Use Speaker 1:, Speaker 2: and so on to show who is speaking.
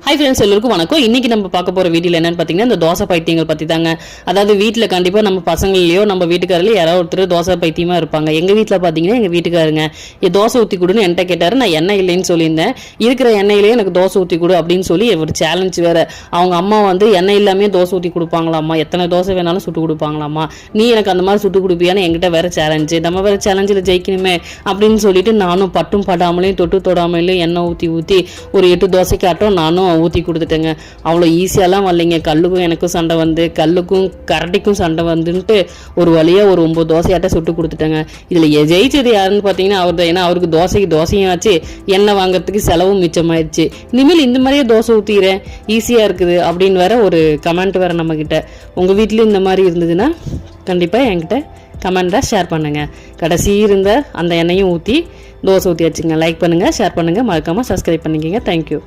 Speaker 1: Hi friends, எல்லாருக்கும் வணக்கம். இன்னைக்கு நம்ம பார்க்க போற வீடியோல என்னன்னு பாத்தீங்கன்னா, இந்த தோசை பைத்தியங்கள் பத்தி தாங்க. அதாவது வீட்டுல கண்டிப்பா நம்ம பசங்களையோ நம்ம வீட்டுக்காரர்களோ யாராவது ஒருத்தர் தோசை பைத்தியமா இருப்பாங்க. எங்க வீட்டுல பாத்தீங்கன்னா எங்க வீட்டுக்காருங்க தோசை ஊத்தி கொடுன்னு என்கிட்ட கேட்டாரு. நான் எண்ணெய் இல்லைன்னு சொல்லியிருந்தேன். இருக்கிற எண்ணெயிலேயே எனக்கு தோசை ஊத்தி கொடு அப்படின்னு சொல்லி ஒரு சேலஞ்ச் வேற. அவங்க அம்மா எண்ணெய் இல்லாமே தோசை ஊத்தி கொடுப்பாங்களாமா, எத்தனை தோசை வேணாலும் சுட்டு கொடுப்பாங்களாமா. நீ எனக்கு அந்த மாதிரி சுட்டு கொடுப்பியான்னு என்கிட்ட வேற சேலஞ்சு. நம்ம வேற சேலஞ்சில் ஜெயிக்கணுமே அப்படின்னு சொல்லிட்டு நானும் பட்டும் படாமலையும் தொட்டு தொடாமலையும் எண்ணெய் ஊத்தி ஒரு 8 தோசைக்கு ஆட்டம் நானும் ஊற்றி கொடுத்துட்டேங்க. அவ்வளோ ஈஸியாலாம் வரலைங்க. கல்லுக்கும் எனக்கும் சண்டை வந்து, கல்லுக்கும் கரண்டிக்கும் சண்டை வந்துன்ட்டு ஒரு வழியாக ஒரு 9 தோசையாட்ட சுட்டு கொடுத்துட்டேங்க. இதில் ஜெயிச்சது யாருன்னு பார்த்தீங்கன்னா அவர் தான். ஏன்னா அவருக்கு தோசையும் ஆச்சு, எண்ணெய் வாங்குறதுக்கு செலவும் மிச்சமாயிடுச்சு. இனிமேல் இந்த மாதிரியே தோசை ஊற்றிக்கிறேன், ஈஸியாக இருக்குது அப்படின்னு வேற ஒரு கமெண்ட் வேற நம்மக்கிட்ட. உங்கள் வீட்லேயும் இந்த மாதிரி இருந்ததுன்னா கண்டிப்பாக என்கிட்ட கமெண்ட்டாக ஷேர் பண்ணுங்கள். கடைசி இருந்த அந்த எண்ணெயும் ஊற்றி தோசை ஊற்றி வச்சுங்க. லைக் பண்ணுங்கள், ஷேர் பண்ணுங்கள், மறக்காமல் சப்ஸ்கிரைப் பண்ணிக்கோங்க. தேங்க்யூ.